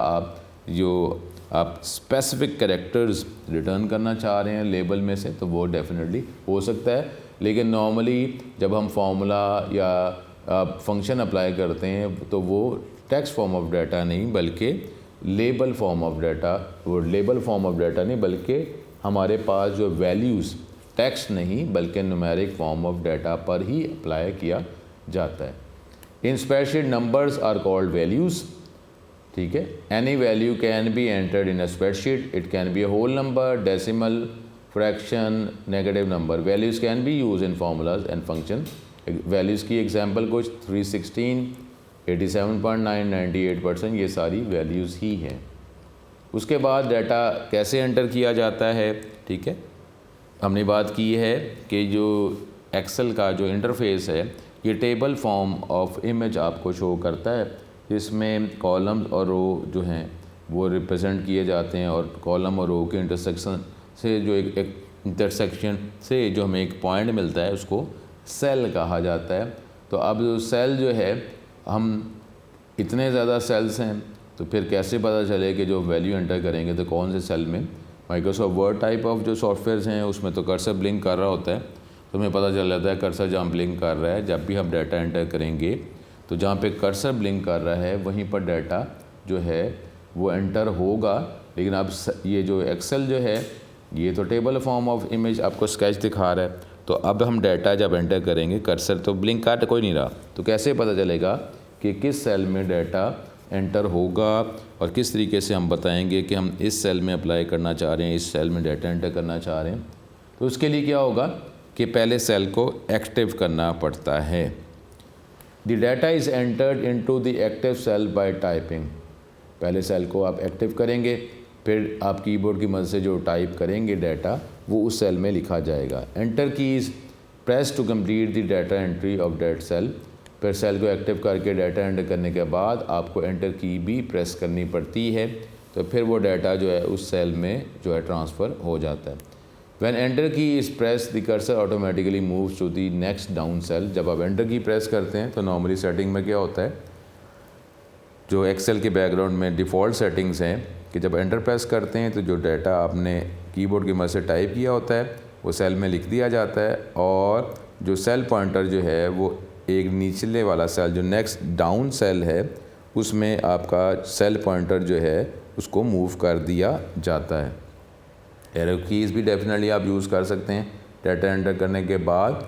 आप स्पेसिफिक कैरेक्टर्स रिटर्न करना चाह रहे हैं लेबल में से, तो वो डेफिनेटली हो सकता है। लेकिन नॉर्मली जब हम फार्मूला या फंक्शन अप्लाई करते हैं तो वो टेक्स्ट फॉर्म ऑफ डाटा नहीं बल्कि लेबल फॉर्म ऑफ डाटा, वो लेबल फॉर्म ऑफ डाटा नहीं बल्कि हमारे पास जो वैल्यूज़ टेक्स्ट नहीं बल्कि न्यूमेरिक फॉर्म ऑफ डाटा पर ही अप्लाई किया जाता है। In spreadsheet numbers are called values, ठीक है। Any value can be entered in a spreadsheet, it can be a whole number, decimal, fraction, negative number. Values can be use in formulas and function. Values की एग्जांपल कुछ 316, 87.9, 98%, ये सारी वैल्यूज़ ही हैं। उसके बाद डाटा कैसे एंटर किया जाता है, ठीक है। हमने बात की है कि जो एक्सेल का जो इंटरफेस है ये टेबल फॉर्म ऑफ इमेज आपको शो करता है, जिसमें कॉलम्स और रो जो हैं वो रिप्रेजेंट किए जाते हैं, और कॉलम और रो के इंटरसेक्शन से जो एक इंटरसेक्शन से जो हमें एक पॉइंट मिलता है उसको सेल कहा जाता है। तो अब जो सेल जो है, हम इतने ज़्यादा सेल्स हैं तो फिर कैसे पता चले कि जो वैल्यू एंटर करेंगे तो कौन से सेल में। माइक्रोसॉफ्ट वर्ड टाइप ऑफ जो सॉफ्टवेयर्स हैं उसमें तो कर्सर ब्लिंक कर रहा होता है, तो हमें पता चल जाता है कर्सर जहाँ ब्लिंक कर रहा है। जब भी हम डाटा एंटर करेंगे तो जहाँ पे कर्सर ब्लिंक कर रहा है वहीं पर डाटा जो है वो एंटर होगा। लेकिन अब ये जो एक्सेल जो है ये तो टेबल फॉर्म ऑफ इमेज आपको स्केच दिखा रहा है, तो अब हम डाटा जब एंटर करेंगे कर्सर तो ब्लिंक कर कोई नहीं रहा, तो कैसे पता चलेगा कि किस सेल में डाटा एंटर होगा और किस तरीके से हम बताएंगे कि हम इस सेल में अप्लाई करना चाह रहे हैं, इस सेल में डाटा एंटर करना चाह रहे हैं। तो उसके लिए क्या होगा कि पहले सेल को एक्टिव करना पड़ता है। The data is entered into the active cell by typing. पहले सेल को आप एक्टिव करेंगे, फिर आप कीबोर्ड की मदद से जो टाइप करेंगे डाटा वो उस सेल में लिखा जाएगा। Enter key is press to complete the data entry of that cell. फिर सेल को एक्टिव करके डाटा एंटर करने के बाद आपको एंटर की भी प्रेस करनी पड़ती है, तो फिर वो डाटा जो है उस सेल में जो है ट्रांसफ़र हो जाता है। When enter key is press the cursor automatically moves to the next down cell. जब आप एंटर की प्रेस करते हैं तो नॉर्मली सेटिंग में क्या होता है, जो एक्सेल के बैकग्राउंड में डिफ़ॉल्ट सेटिंग्स हैं कि जब एंटर प्रेस करते हैं तो जो डाटा आपने कीबोर्ड की मदद से टाइप किया होता है वो सेल में लिख दिया जाता है, और जो सेल पॉइंटर जो है वो एक निचले वाला सेल जो नेक्स्ट डाउन सेल है उसमें आपका सेल पॉइंटर जो है उसको मूव कर दिया जाता है। एरो कीज़ भी डेफिनेटली आप यूज़ कर सकते हैं डाटा एंटर करने के बाद,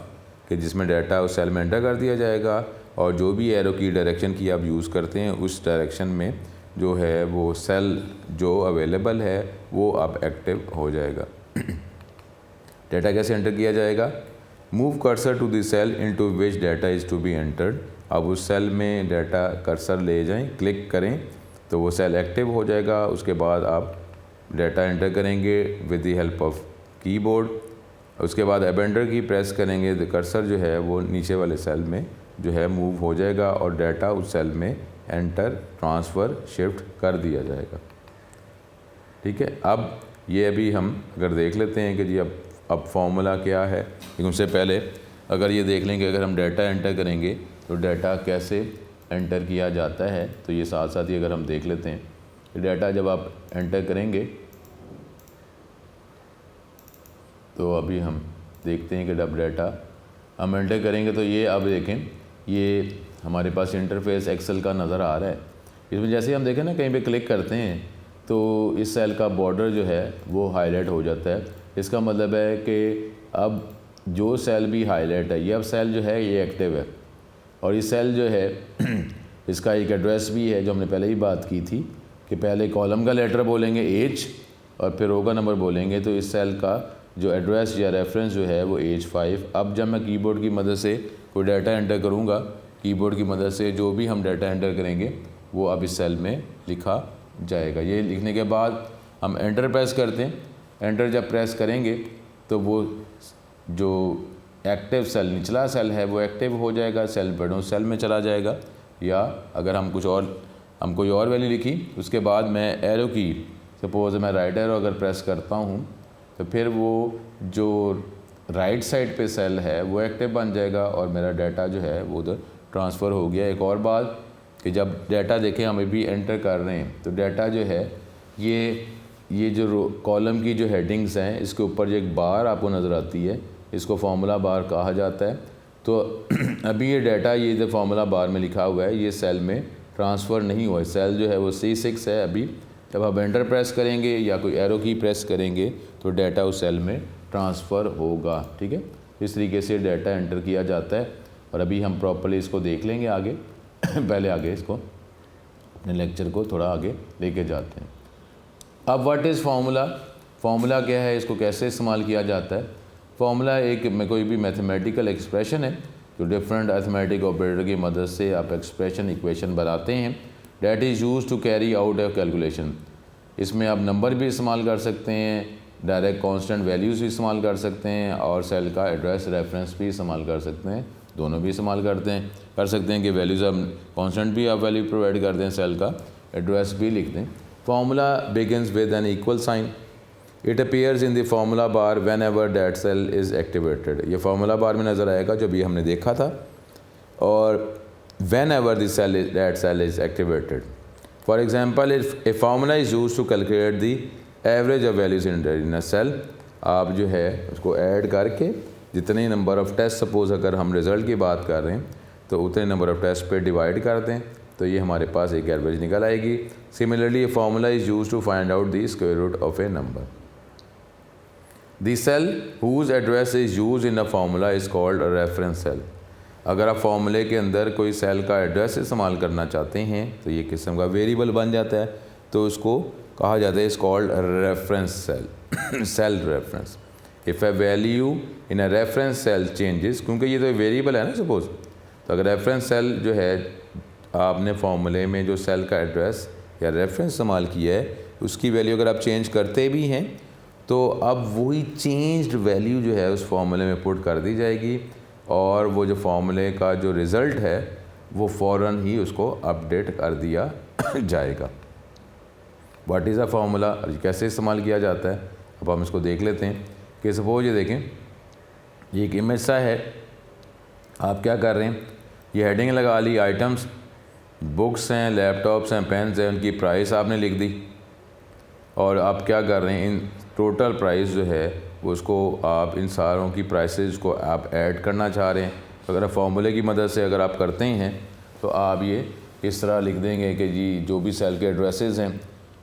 कि जिसमें डाटा उस सेल में एंटर कर दिया जाएगा, और जो भी एरो की डायरेक्शन की आप यूज़ करते हैं उस डायरेक्शन में जो है वो सेल जो अवेलेबल है वो अब एक्टिव हो जाएगा। डाटा कैसे एंटर किया जाएगा, move cursor to the cell into which data is to be entered. अब उस सेल में डाटा कर्सर ले जाएं, क्लिक करें तो वो सेल एक्टिव हो जाएगा। उसके बाद आप डाटा एंटर करेंगे with the help of keyboard. उसके बाद अब एंटर की प्रेस करेंगे तो कर्सर जो है वो नीचे वाले सेल में जो है मूव हो जाएगा और डाटा उस सेल में एंटर, ट्रांसफ़र, शिफ्ट कर दिया जाएगा। ठीक है, अब ये अभी हम अगर देख लेते हैं कि जी अब फॉर्मूला क्या है, लेकिन उससे पहले अगर ये देख लेंगे अगर हम डाटा एंटर करेंगे तो डाटा कैसे एंटर किया जाता है, तो ये साथ साथ ही अगर हम देख लेते हैं कि डाटा जब आप एंटर करेंगे तो अभी हम देखते हैं कि जब डाटा हम एंटर करेंगे तो ये अब देखें ये हमारे पास इंटरफेस एक्सेल का नज़र आ रहा है। इसमें जैसे ही हम देखें ना कहीं पे क्लिक करते हैं तो इस सेल का बॉर्डर जो है वो हाईलाइट हो जाता है। इसका मतलब है कि अब जो सेल भी हाईलाइट है, ये अब सेल जो है ये एक्टिव है, और ये सेल जो है इसका एक एड्रेस भी है जो हमने पहले ही बात की थी कि पहले कॉलम का लेटर बोलेंगे एज और फिर रो का नंबर बोलेंगे, तो इस सेल का जो एड्रेस या रेफरेंस जो है वो एज 5। अब जब मैं कीबोर्ड की मदद से कोई डाटा एंटर करूँगा, कीबोर्ड की मदद से जो भी हम डाटा एंटर करेंगे वो अब इस सेल में लिखा जाएगा। ये लिखने के बाद हम एंटर प्रेस करते हैं। एंटर जब प्रेस करेंगे तो वो जो एक्टिव सेल निचला सेल है वो एक्टिव हो जाएगा, सेल बड़ों सेल में चला जाएगा। या अगर हम कोई और वैल्यू लिखी उसके बाद मैं एरो की, सपोज मैं राइट एरो अगर प्रेस करता हूँ तो फिर वो जो राइट साइड पे सेल है वो एक्टिव बन जाएगा और मेरा डाटा जो है वो उधर ट्रांसफ़र हो गया। एक और बात कि जब डाटा देखें हम अभी एंटर कर रहे हैं तो डाटा जो है ये जो कॉलम की जो हेडिंग्स हैं इसके ऊपर जो एक बार आपको नज़र आती है इसको फार्मूला बार कहा जाता है। तो अभी ये डाटा ये जो फार्मूला बार में लिखा हुआ है ये सेल में ट्रांसफ़र नहीं हुआ है। सेल जो है वो C6 है। अभी जब आप एंटर प्रेस करेंगे या कोई एरो की प्रेस करेंगे तो डाटा उस सेल में ट्रांसफ़र होगा। ठीक है, इस तरीके से डाटा एंटर किया जाता है। और अभी हम प्रॉपर्ली इसको देख लेंगे आगे पहले आगे इसको अपने लेक्चर को थोड़ा आगे लेके जाते हैं। अब व्हाट इज़ फार्मूला, फार्मूला क्या है, इसको कैसे इस्तेमाल किया जाता है। फार्मूला एक में कोई भी मैथमेटिकल एक्सप्रेशन है जो डिफरेंट अर्थमेटिक ऑपरेटर की मदद से आप एक्सप्रेशन इक्वेशन बनाते हैं। That is use to carry out a calculation. इसमें आप नंबर भी इस्तेमाल कर सकते हैं, डायरेक्ट कांस्टेंट वैल्यूज़ भी इस्तेमाल कर सकते हैं और सेल का एड्रेस रेफरेंस भी इस्तेमाल कर सकते हैं। दोनों भी इस्तेमाल कर सकते हैं कि वैल्यूज़ आप कांस्टेंट भी आप वैल्यू प्रोवाइड कर दें, सेल का एड्रेस भी लिख दें। Formula begins with an equal sign. It appears in the formula bar whenever that cell is activated. ये फार्मूला बार में नज़र आएगा जो भी हमने देखा था। और whenever that cell is activated. For example a formula is use to calculate the average of values in a cell. आप जो है उसको ऐड करके जितने नंबर ऑफ़ टेस्ट, सपोज़ अगर हम रिज़ल्ट की बात कर रहे हैं तो उतने नंबर ऑफ़ टेस्ट पे डिवाइड कर दें तो ये हमारे पास एक एवरेज निकल आएगी। Similarly a formula is use to find out the square root of a number. The cell whose address is use in a formula is called a reference cell. अगर आप फार्मूले के अंदर कोई सेल का एड्रेस इस्तेमाल करना चाहते हैं तो ये किस्म का वेरिएबल बन जाता है, तो उसको कहा जाता है is called reference cell, cell reference. If a value in a reference cell changes, क्योंकि ये तो वेरिएबल है ना सपोज़, तो अगर रेफरेंस सेल जो है आपने फार्मूले में जो सेल का एड्रेस या रेफरेंस इस्तेमाल किया है उसकी वैल्यू अगर आप चेंज करते भी हैं तो अब वही चेंज्ड वैल्यू जो है उस फार्मूले में पुट कर दी जाएगी और वो जो फार्मूले का जो रिज़ल्ट है वो फ़ौरन ही उसको अपडेट कर दिया जाएगा। व्हाट इज़ अ फार्मूला, कैसे इस्तेमाल किया जाता है, अब हम इसको देख लेते हैं कि सपोज ये देखें ये एक इमेज सा है, आप क्या कर रहे हैं, ये हेडिंग लगा ली, आइटम्स बुक्स हैं, लैपटॉप्स हैं, पेन्स हैं, उनकी प्राइस आपने लिख दी और आप क्या कर रहे हैं, इन टोटल प्राइस जो है उसको आप इन सारों की प्राइसेस को आप ऐड करना चाह रहे हैं। तो अगर फार्मूले की मदद से अगर आप करते हैं तो आप ये इस तरह लिख देंगे कि जी जो भी सेल के एड्रेसेस हैं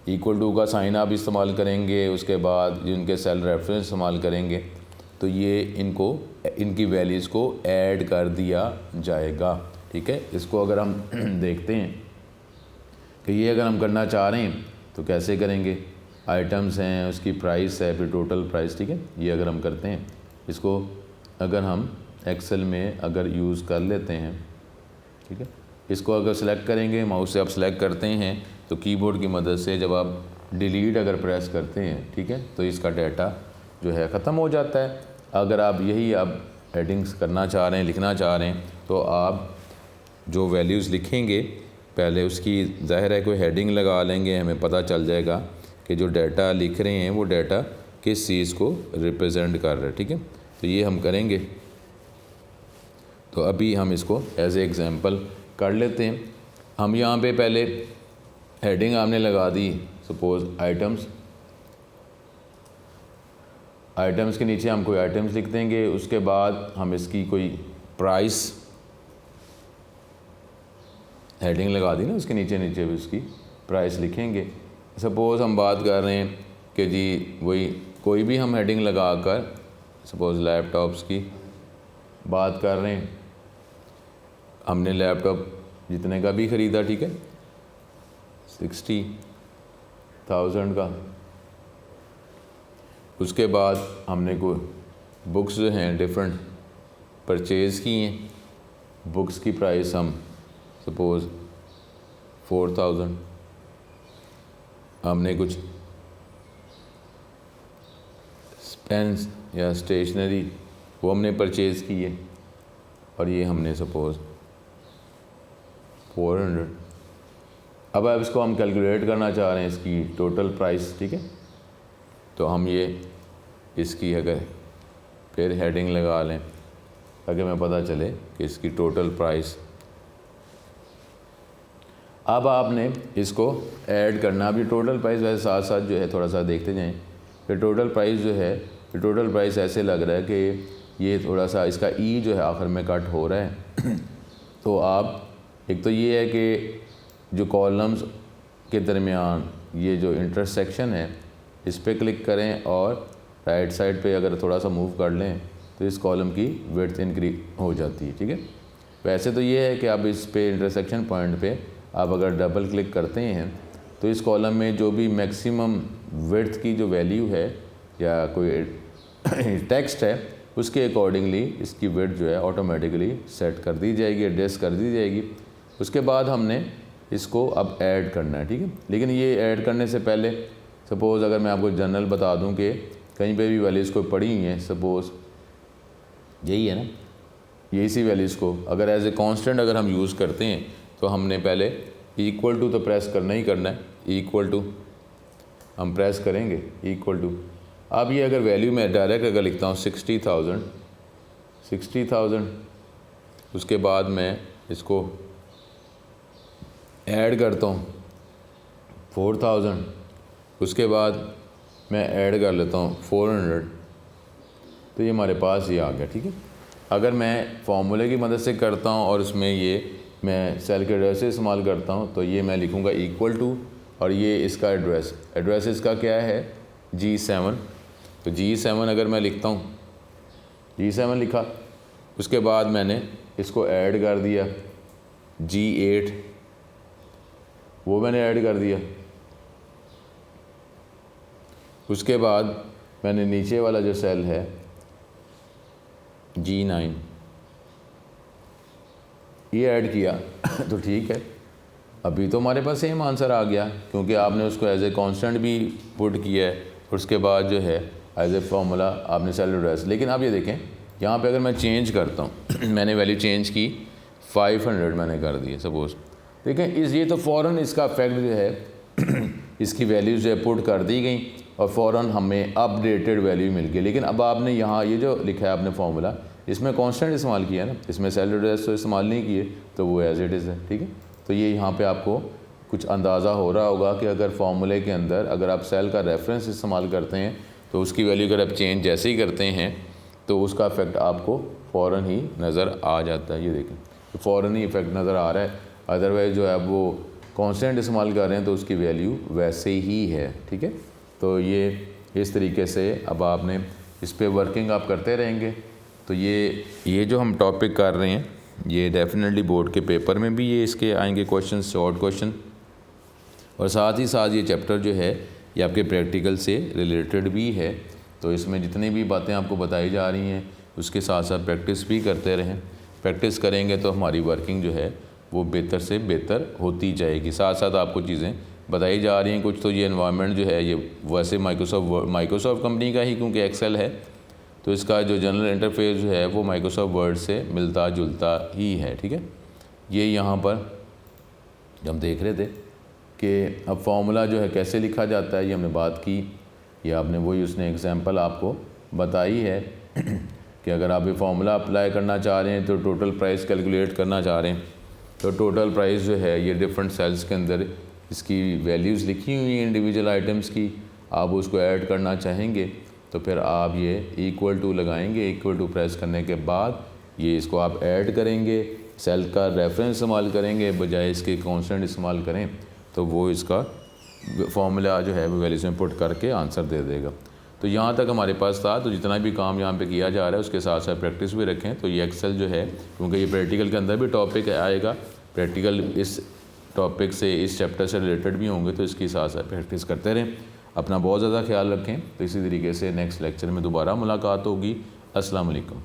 इक्वल टू का साइन आप इस्तेमाल करेंगे, उसके बाद जिनके सेल रेफरेंस इस्तेमाल करेंगे तो ये इनकी वैल्यूज़ को ऐड कर दिया जाएगा। ठीक है, इसको अगर हम देखते हैं कि ये अगर हम करना चाह रहे हैं तो कैसे करेंगे, आइटम्स हैं, उसकी प्राइस है, फिर टोटल प्राइस। ठीक है, ये अगर हम करते हैं, इसको अगर हम एक्सेल में अगर यूज़ कर लेते हैं, ठीक है, इसको अगर सेलेक्ट करेंगे, माउस से आप सेलेक्ट करते हैं तो कीबोर्ड की मदद से जब आप डिलीट अगर प्रेस करते हैं, ठीक है, तो इसका डाटा जो है ख़त्म हो जाता है। अगर आप यही आप हेडिंग्स करना चाह रहे हैं, लिखना चाह रहे हैं तो आप जो वैल्यूज़ लिखेंगे पहले उसकी ज़ाहिर है कोई हेडिंग लगा लेंगे, हमें पता चल जाएगा कि जो डाटा लिख रहे हैं वो डाटा किस चीज़ को रिप्रेजेंट कर रहा है। ठीक है, तो ये हम करेंगे। तो अभी हम इसको एज ए एग्ज़ाम्पल कर लेते हैं। हम यहाँ पे पहले हेडिंग आपने लगा दी, सपोज़ आइटम्स के नीचे हम कोई आइटम्स लिख देंगे, उसके बाद हम इसकी कोई प्राइस हेडिंग लगा दी ना, उसके नीचे नीचे भी उसकी प्राइस लिखेंगे। सपोज़ हम बात कर रहे हैं कि जी वही कोई भी हम हेडिंग लगा कर, सपोज़ लैपटॉप्स की बात कर रहे हैं, हमने लैपटॉप जितने का भी ख़रीदा, ठीक है, 60,000 का, उसके बाद हमने कोई बुक्स जो हैं डिफरेंट परचेज़ की हैं, बुक्स की प्राइस हम सपोज़ 4,000, हमने कुछ पेन्स या स्टेशनरी वो हमने परचेज़ की है और ये हमने सपोज़ 400। अब इसको हम कैलकुलेट करना चाह रहे हैं इसकी टोटल प्राइस। ठीक है, तो हम ये इसकी अगर फिर हेडिंग लगा लें ताकि हमें पता चले कि इसकी टोटल प्राइस। अब आपने इसको ऐड करना, अभी टोटल प्राइस वैसे साथ साथ जो है थोड़ा सा देखते जाएं कि टोटल प्राइस जो है, टोटल प्राइस ऐसे लग रहा है कि ये थोड़ा सा इसका ई जो है आखिर में कट हो रहा है। तो आप एक तो ये है कि जो कॉलम्स के दरमियान ये जो इंटरसेक्शन है इस पर क्लिक करें और राइट साइड पे अगर थोड़ा सा मूव कर लें तो इस कॉलम की विड्थ इंक्रीज हो जाती है। ठीक है, वैसे तो ये है कि आप इस पे इंटरसेक्शन पॉइंट पे आप अगर डबल क्लिक करते हैं तो इस कॉलम में जो भी मैक्सिमम विड्थ की जो वैल्यू है या कोई टेक्स्ट है उसके अकॉर्डिंगली इसकी विड्थ जो है ऑटोमेटिकली सेट कर दी जाएगी, एडजस्ट कर दी जाएगी। उसके बाद हमने इसको अब ऐड करना है। ठीक है, लेकिन ये ऐड करने से पहले सपोज़ अगर मैं आपको जनरल बता दूं कि कहीं पे भी वैल्यूज़ को पड़ी हुई हैं, सपोज़ यही है ना, यही सी वैल्यूज़ को अगर एज ए कांस्टेंट अगर हम यूज़ करते हैं तो हमने पहले इक्वल टू तो प्रेस करना ही करना है, इक्वल टू हम प्रेस करेंगे, इक्वल टू। अब ये अगर वैल्यू मैं डायरेक्ट अगर लिखता हूँ 60,000, उसके बाद मैं इसको ऐड करता हूँ 4000, उसके बाद मैं ऐड कर लेता हूँ 400, तो ये हमारे पास ये आ गया। ठीक है, अगर मैं फार्मूले की मदद से करता हूँ और उसमें ये मैं सेल के एड्रेस इस्तेमाल करता हूँ, तो ये मैं लिखूँगा इक्वल टू, और ये इसका एड्रेस इसका क्या है G7, तो G7 अगर मैं लिखता हूँ, G7 लिखा, उसके बाद मैंने इसको ऐड कर दिया G8, वो मैंने ऐड कर दिया, उसके बाद मैंने नीचे वाला जो सेल है G9 ये ऐड किया तो ठीक है, अभी तो हमारे पास सेम आंसर आ गया, क्योंकि आपने उसको एज ए कांस्टेंट भी पुट किया है, उसके बाद जो है एज ए फार्मूला आपने सेल एड्रेस। लेकिन आप ये देखें यहाँ पे अगर मैं चेंज करता हूँ मैंने वैल्यू चेंज की 500 मैंने कर दी है सपोज़, देखें ये तो फ़ौरन इसका इफेक्ट जो है इसकी वैल्यूज़ जो है पुट कर दी गई और फ़ौरन हमें अपडेटेड वैल्यू मिल गई। लेकिन अब आपने यहाँ ये जो लिखा है आपने फार्मूला, इसमें कांस्टेंट इस्तेमाल किया है ना, इसमें सेल एड्रेस तो इस्तेमाल नहीं किए, तो वो एज इट इज़ है। ठीक है, तो ये यहाँ पे आपको कुछ अंदाज़ा हो रहा होगा कि अगर फार्मूले के अंदर अगर आप सेल का रेफरेंस इस्तेमाल करते हैं तो उसकी वैल्यू अगर आप चेंज जैसे ही करते हैं तो उसका इफेक्ट आपको फ़ौरन ही नज़र आ जाता है। ये देखें तो फ़ौरन ही इफेक्ट नज़र आ रहा है, अदरवाइज़ जो है वो कांस्टेंट इस्तेमाल कर रहे हैं तो उसकी वैल्यू वैसे ही है। ठीक है, तो ये इस तरीके से अब आपने इस पर वर्किंग आप करते रहेंगे। तो ये जो हम टॉपिक कर रहे हैं ये डेफिनेटली बोर्ड के पेपर में भी ये इसके आएंगे क्वेश्चन, शॉर्ट क्वेश्चन, और साथ ही साथ ये चैप्टर जो है ये आपके प्रैक्टिकल से रिलेटेड भी है। तो इसमें जितनी भी बातें आपको बताई जा रही हैं उसके साथ साथ प्रैक्टिस भी करते रहें। प्रैक्टिस करेंगे तो हमारी वर्किंग जो है वो बेहतर से बेहतर होती जाएगी। साथ साथ आपको चीज़ें बताई जा रही हैं कुछ, तो ये एनवायरनमेंट जो है ये वैसे माइक्रोसॉफ्ट कंपनी का ही, क्योंकि एक्सेल है तो इसका जो जनरल इंटरफेस जो है वो माइक्रोसॉफ्ट वर्ड से मिलता जुलता ही है। ठीक है, ये यहाँ पर जब हम देख रहे थे कि अब फार्मूला जो है कैसे लिखा जाता है, ये हमने बात की, ये आपने वही उसने एग्जांपल आपको बताई है कि अगर आप ये फार्मूला अप्लाई करना चाह रहे हैं तो टोटल प्राइस कैलकुलेट करना चाह रहे हैं, तो टोटल प्राइस जो है ये डिफरेंट सेल्स के अंदर इसकी वैल्यूज़ लिखी हुई हैं इंडिविजुअल आइटम्स की, आप उसको ऐड करना चाहेंगे तो फिर आप ये इक्वल टू लगाएंगे, इक्वल टू प्रेस करने के बाद ये इसको आप ऐड करेंगे, सेल का रेफरेंस इस्तेमाल करेंगे बजाय इसके कांस्टेंट इस्तेमाल करें, तो वो इसका फार्मूला जो है वो वैल्यूज़ में पुट करके आंसर दे देगा। तो यहाँ तक हमारे पास था, तो जितना भी काम यहाँ पे किया जा रहा है उसके साथ साथ प्रैक्टिस भी रखें। तो ये एक्सेल जो है, क्योंकि ये प्रैक्टिकल के अंदर भी टॉपिक आएगा, प्रैक्टिकल इस टॉपिक से इस चैप्टर से रिलेटेड भी होंगे, तो इसके साथ साथ प्रैक्टिस करते रहें। अपना बहुत ज़्यादा ख्याल रखें। तो इसी तरीके से नेक्स्ट लेक्चर में दोबारा मुलाकात होगी। अस्सलाम वालेकुम।